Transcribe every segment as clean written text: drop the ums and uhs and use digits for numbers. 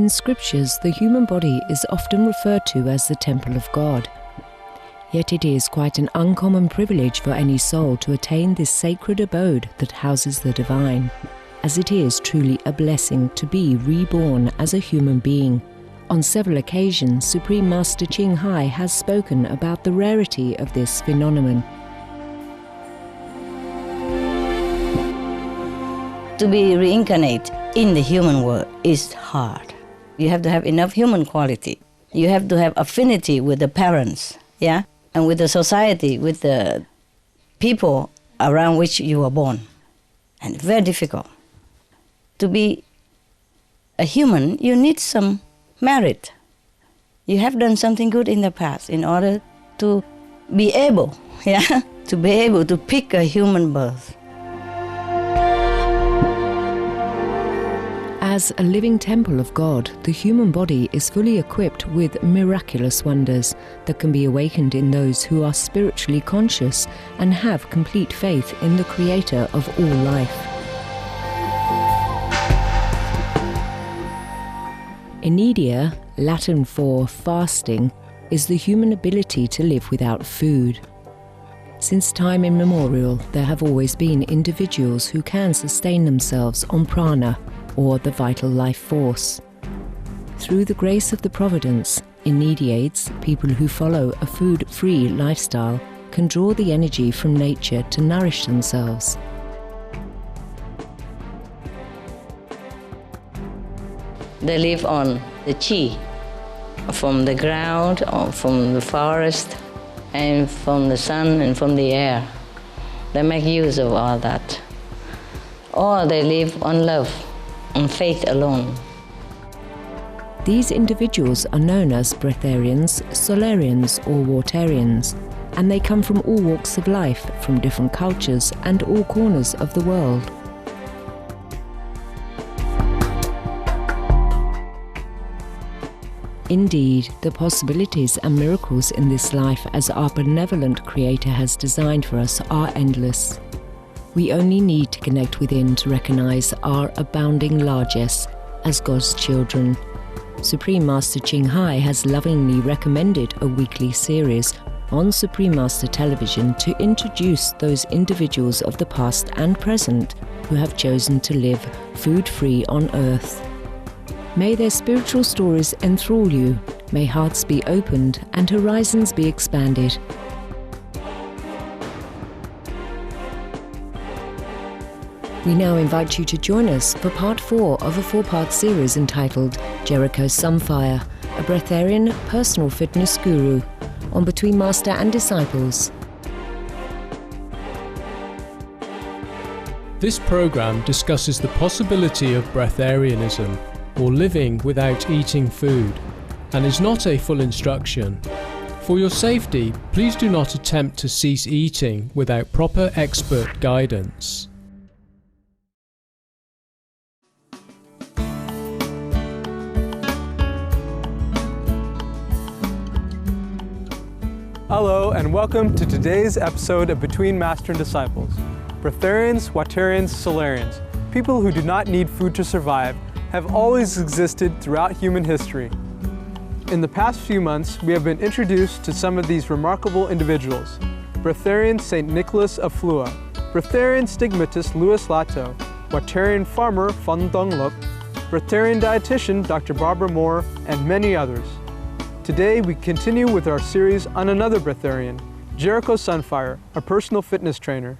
In scriptures, the human body is often referred to as the temple of God. Yet it is quite an uncommon privilege for any soul to attain this sacred abode that houses the divine, as it is truly a blessing to be reborn as a human being. On several occasions, Supreme Master Ching Hai has spoken about the rarity of this phenomenon. To be reincarnated in the human world is hard. You have to have enough human quality. You have to have affinity with the parents, yeah? And with the society, with the people around which you were born. And very difficult. To be a human, you need some merit. You have done something good in the past in order to be able, yeah, to be able to pick a human birth. As a living temple of God, the human body is fully equipped with miraculous wonders that can be awakened in those who are spiritually conscious and have complete faith in the Creator of all life. Inedia, Latin for fasting, is the human ability to live without food. Since time immemorial, there have always been individuals who can sustain themselves on prana, or the vital life force. Through the grace of the Providence, Inediates, people who follow a food-free lifestyle, can draw the energy from nature to nourish themselves. They live on the chi, from the ground, or from the forest, and from the sun and from the air. They make use of all that. Or they live on love, on faith alone. These individuals are known as breatharians, solarians or waterians, and they come from all walks of life, from different cultures and all corners of the world. Indeed, the possibilities and miracles in this life as our benevolent Creator has designed for us are endless. We only need to connect within to recognize our abounding largesse as God's children. Supreme Master Ching Hai has lovingly recommended a weekly series on Supreme Master Television to introduce those individuals of the past and present who have chosen to live food-free on earth. May their spiritual stories enthrall you, may hearts be opened and horizons be expanded. We now invite you to join us for part 4 of a 4-part series entitled Jericho Sunfire, a Breatharian personal fitness guru, on Between Master and Disciples. This program discusses the possibility of breatharianism, or living without eating food, and is not a full instruction. For your safety, please do not attempt to cease eating without proper expert guidance. Hello and welcome to today's episode of Between Master and Disciples. Breatharians, waterians, solarians, people who do not need food to survive, have always existed throughout human history. In the past few months, we have been introduced to some of these remarkable individuals. Breatharian St. Nicholas of Flua, Breatharian stigmatist Louis Lato, waterian farmer Phan Dong Luk, Breatharian dietitian Dr. Barbara Moore, and many others. Today, we continue with our series on another Breatharian, Jericho Sunfire, a personal fitness trainer.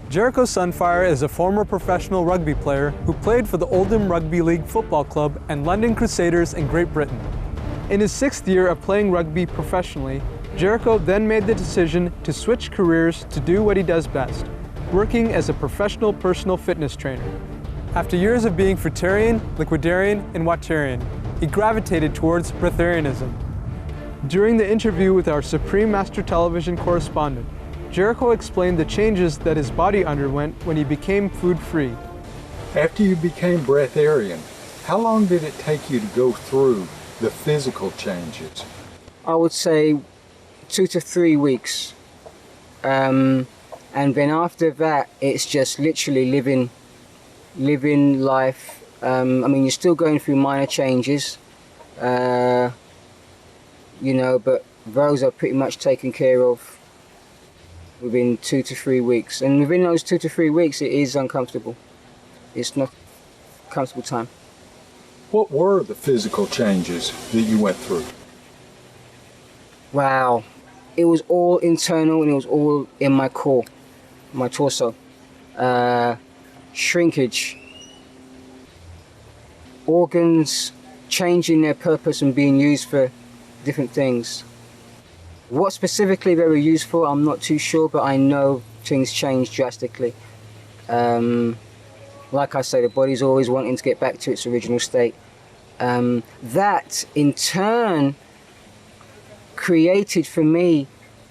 Jericho Sunfire is a former professional rugby player who played for the Oldham Rugby League Football Club and London Crusaders in Great Britain. In his 6th year of playing rugby professionally, Jericho then made the decision to switch careers to do what he does best, working as a professional personal fitness trainer. After years of being fruitarian, liquidarian, and waterian, he gravitated towards breatharianism. During the interview with our Supreme Master Television correspondent, Jericho explained the changes that his body underwent when he became food-free. After you became breatharian, how long did it take you to go through the physical changes? I would say 2 to 3 weeks. And And then after that, it's just literally living life. I mean, you're still going through minor changes, you know, but those are pretty much taken care of within 2 to 3 weeks. And within those 2 to 3 weeks, it is uncomfortable. It's not a comfortable time. What were the physical changes that you went through? Wow. It was all internal, and it was all in my core, my torso. Shrinkage. Organs changing their purpose and being used for different things. What specifically they were used for, I'm not too sure, but I know things changed drastically. Like I say, the body's always wanting to get back to its original state. That, in turn, created for me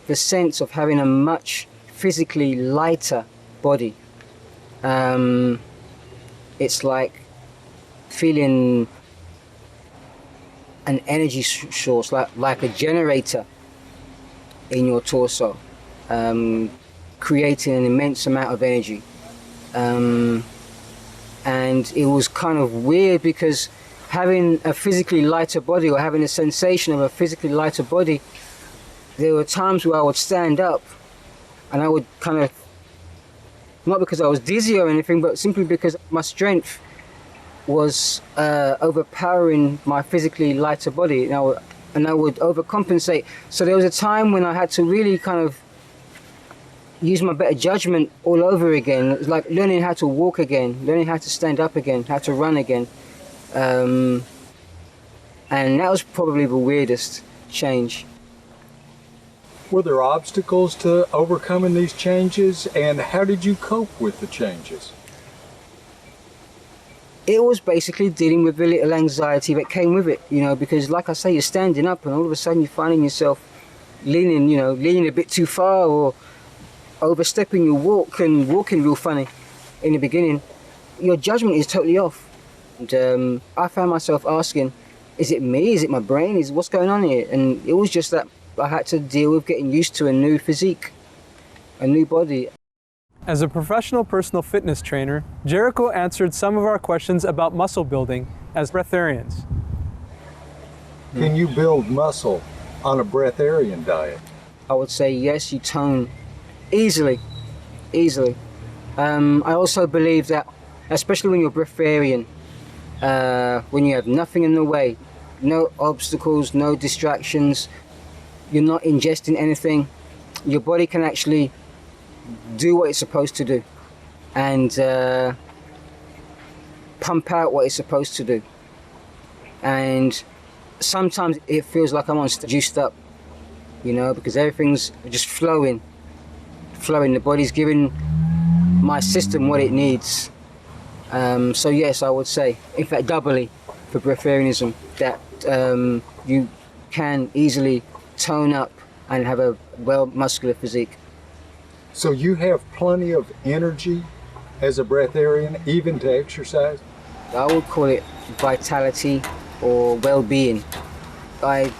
the sense of having a much physically lighter body. It's like feeling an energy source, like a generator in your torso, creating an immense amount of energy. And it was kind of weird because having a physically lighter body, or having a sensation of a physically lighter body, there were times where I would stand up and I would kind of, not because I was dizzy or anything, but simply because my strength was overpowering my physically lighter body, and I would overcompensate. So there was a time when I had to really kind of use my better judgment all over again. It was like learning how to walk again, learning how to stand up again, how to run again. And that was probably the weirdest change. Were there obstacles to overcoming these changes, and how did you cope with the changes? It was basically dealing with the little anxiety that came with it, you know, because like I say, you're standing up and all of a sudden you're finding yourself leaning a bit too far, or overstepping your walk and walking real funny in the beginning. Your judgment is totally off. And I found myself asking, is it me? Is it my brain? What's going on here? And it was just that I had to deal with getting used to a new physique, a new body. As a professional personal fitness trainer, Jericho answered some of our questions about muscle building as breatharians. Can you build muscle on a breatharian diet? I would say yes, you tone easily. I also believe that, especially when you're breatharian, when you have nothing in the way, no obstacles, no distractions, you're not ingesting anything, your body can actually do what it's supposed to do and pump out what it's supposed to do. And sometimes it feels like I'm juiced up, you know, because everything's just flowing. The body's giving my system what it needs. So yes, I would say, in fact doubly for breatharianism, that you can easily tone up and have a well muscular physique. So you have plenty of energy as a breatharian, even to exercise? I would call it vitality or well-being. I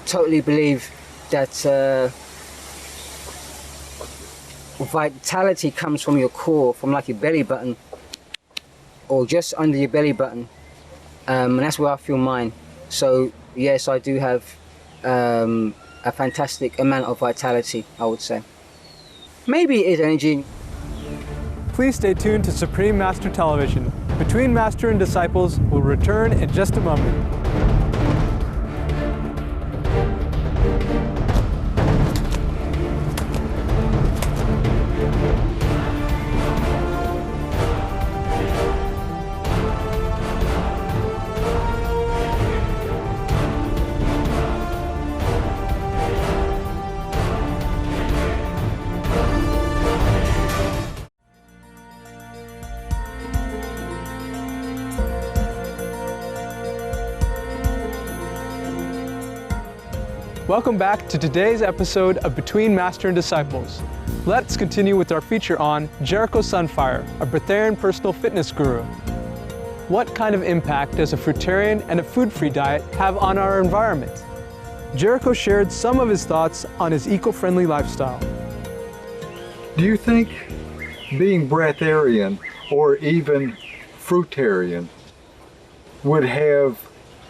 totally believe that vitality comes from your core, from like your belly button, or just under your belly button, and that's where I feel mine. So yes, I do have a fantastic amount of vitality, I would say. Maybe it is energy. Please stay tuned to Supreme Master Television. Between Master and Disciples will return in just a moment. Welcome back to today's episode of Between Master and Disciples. Let's continue with our feature on Jericho Sunfire, a Breatharian personal fitness guru. What kind of impact does a fruitarian and a food-free diet have on our environment? Jericho shared some of his thoughts on his eco-friendly lifestyle. Do you think being breatharian or even fruitarian would have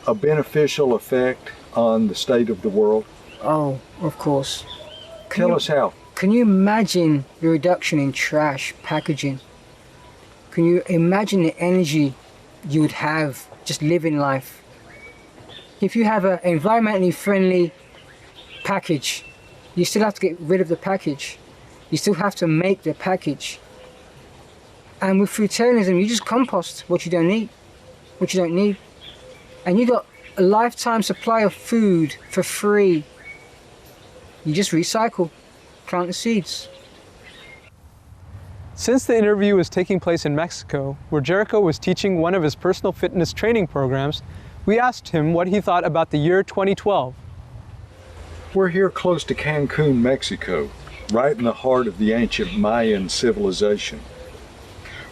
a beneficial effect on the state of the world? Oh, of course. Tell us how. Can you imagine the reduction in trash packaging? Can you imagine the energy you would have just living life? If you have an environmentally friendly package, you still have to get rid of the package. You still have to make the package. And with fruitarianism, you just compost what you don't need, what you don't need. And you got a lifetime supply of food for free. You just recycle, plant the seeds. Since the interview was taking place in Mexico, where Jericho was teaching one of his personal fitness training programs, we asked him what he thought about the year 2012. We're here close to Cancun, Mexico, right in the heart of the ancient Mayan civilization.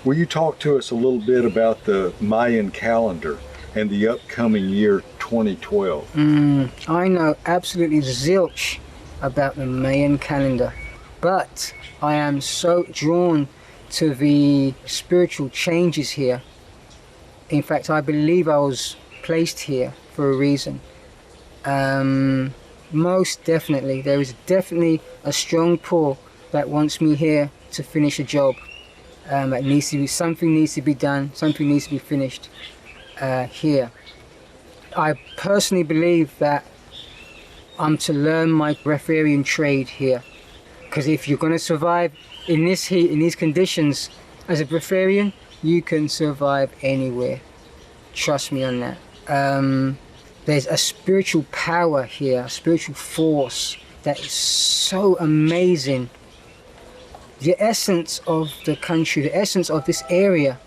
Will you talk to us a little bit about the Mayan calendar and the upcoming year 2012? I know absolutely zilch about the Mayan calendar, but I am so drawn to the spiritual changes here. In fact, I believe I was placed here for a reason. Most definitely, there is definitely a strong pull that wants me here to finish a job. That needs to be, something needs to be done, something needs to be finished here. I personally believe that I'm to learn my breatharian trade here, because if you're going to survive in this heat, in these conditions, as a breatharian, you can survive anywhere. Trust me on that. There's a spiritual power here, a spiritual force that is so amazing. The essence of the country, the essence of this area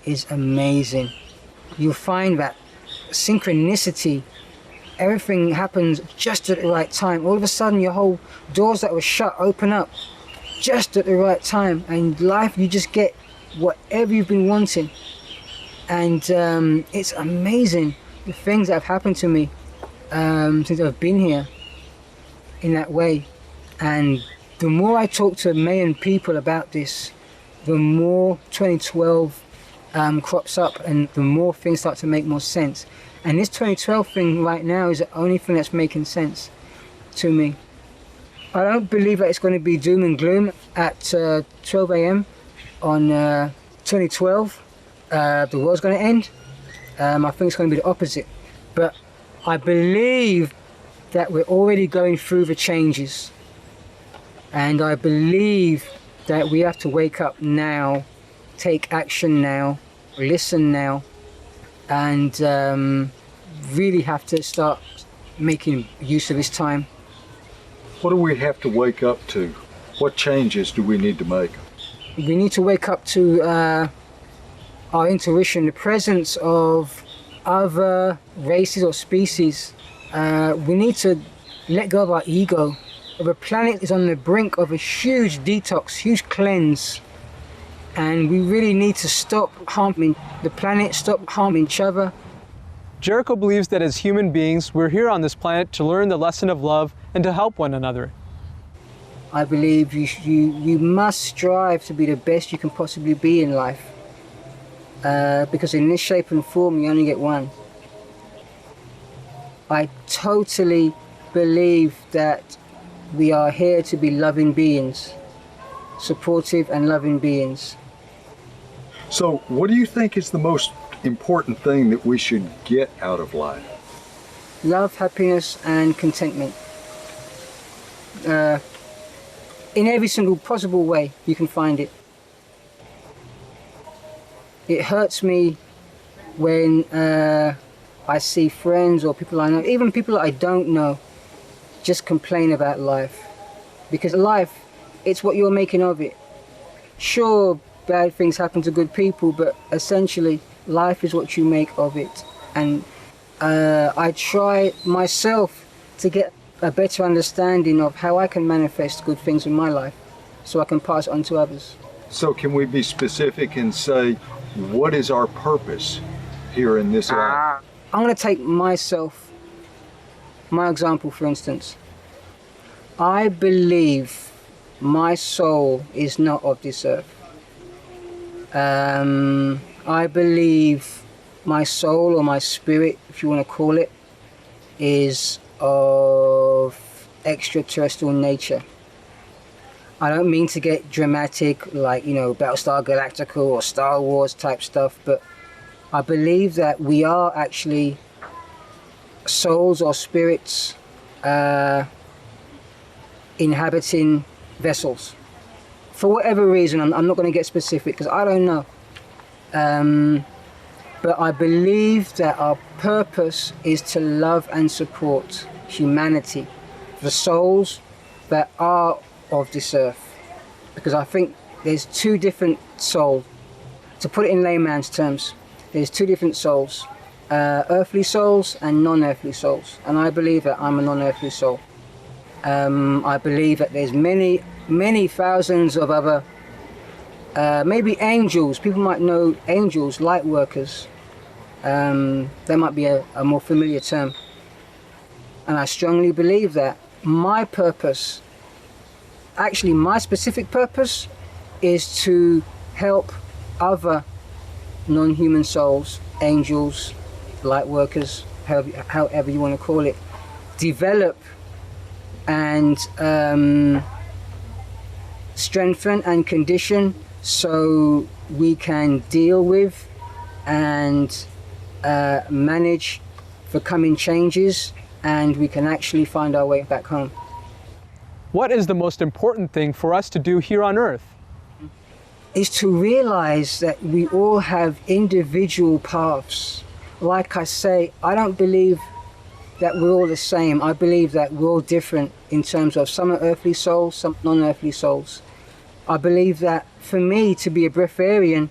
is amazing. You'll find that synchronicity, everything happens just at the right time. All of a sudden your whole doors that were shut open up just at the right time, and life, you just get whatever you've been wanting. And it's amazing the things that have happened to me since I've been here in that way. And the more I talk to Mayan people about this, the more 2012 crops up and the more things start to make more sense. And this 2012 thing right now is the only thing that's making sense to me. I don't believe that it's going to be doom and gloom at 12 a.m. on 2012. The world's going to end. I think it's going to be the opposite. But I believe that we're already going through the changes. And I believe that we have to wake up now, take action now, listen now, and really have to start making use of this time. What do we have to wake up to? What changes do we need to make? We need to wake up to our intuition, the presence of other races or species. We need to let go of our ego. The planet is on the brink of a huge detox, huge cleanse. And we really need to stop harming the planet, stop harming each other. Jericho believes that as human beings, we're here on this planet to learn the lesson of love and to help one another. I believe you must strive to be the best you can possibly be in life. Because in this shape and form, you only get one. I totally believe that we are here to be loving beings, supportive and loving beings. So what do you think is the most important thing that we should get out of life? Love, happiness and contentment. In every single possible way you can find it. It hurts me when I see friends or people I know, even people that I don't know, just complain about life. Because life, it's what you're making of it. Sure, bad things happen to good people, but essentially life is what you make of it. And I try myself to get a better understanding of how I can manifest good things in my life so I can pass it on to others. So can we be specific and say, what is our purpose here in this life? I'm going to take myself, my example for instance. I believe my soul is not of this earth. I believe my soul, or my spirit, if you want to call it, is of extraterrestrial nature. I don't mean to get dramatic, like, you know, Battlestar Galactica or Star Wars type stuff, but I believe that we are actually souls or spirits inhabiting vessels. For whatever reason, I'm not going to get specific because I don't know. But I believe that our purpose is to love and support humanity, the souls that are of this earth. Because I think there's two different souls. To put it in layman's terms, there's two different souls. Earthly souls and non-earthly souls. And I believe that I'm a non-earthly soul. I believe that there's many, many thousands of other, maybe angels. People might know angels, light workers. That might be a more familiar term. And I strongly believe that my purpose, actually my specific purpose, is to help other non-human souls, angels, light workers, however you want to call it, develop and strengthen and condition so we can deal with and manage the coming changes, and we can actually find our way back home. What is the most important thing for us to do here on Earth? Is to realize that we all have individual paths. Like I say, I don't believe that we're all the same. I believe that we're all different in terms of some are earthly souls, some non-earthly souls. I believe that for me to be a breatharian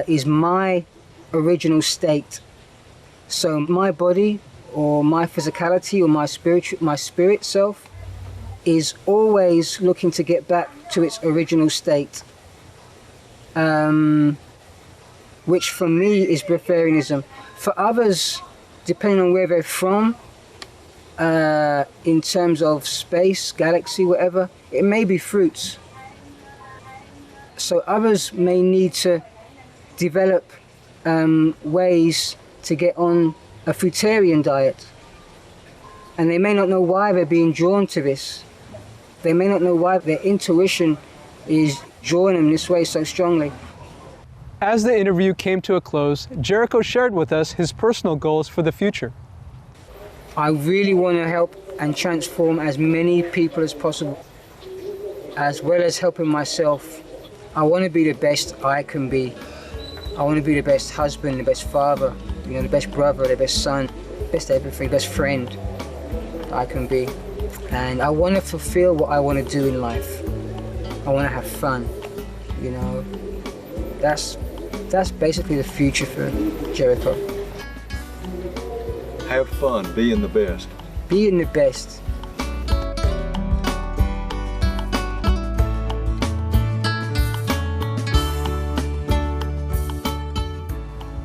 is my original state. So my body or my physicality or my spirit self is always looking to get back to its original state, which for me is breatharianism. For others, depending on where they're from, in terms of space, galaxy, whatever, it may be fruits. So others may need to develop ways to get on a fruitarian diet. And they may not know why they're being drawn to this. They may not know why their intuition is drawing them this way so strongly. As the interview came to a close, Jericho shared with us his personal goals for the future. I really want to help and transform as many people as possible, as well as helping myself. I want to be the best I can be. I want to be the best husband, the best father, the best brother, the best son, best everything, best friend I can be. And I want to fulfill what I want to do in life. I want to have fun, That's basically the future for Jericho. Have fun, being the best. Being the best.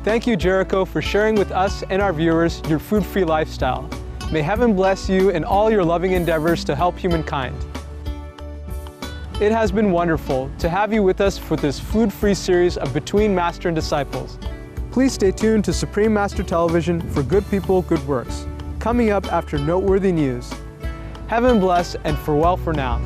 Thank you, Jericho, for sharing with us and our viewers your food-free lifestyle. May heaven bless you in all your loving endeavors to help humankind. It has been wonderful to have you with us for this food-free series of Between Master and Disciples. Please stay tuned to Supreme Master Television for Good People, Good Works, coming up after noteworthy news. Heaven bless and farewell for now.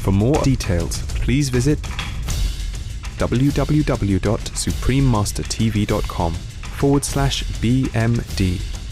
For more details, please visit www.suprememastertv.com/BMD.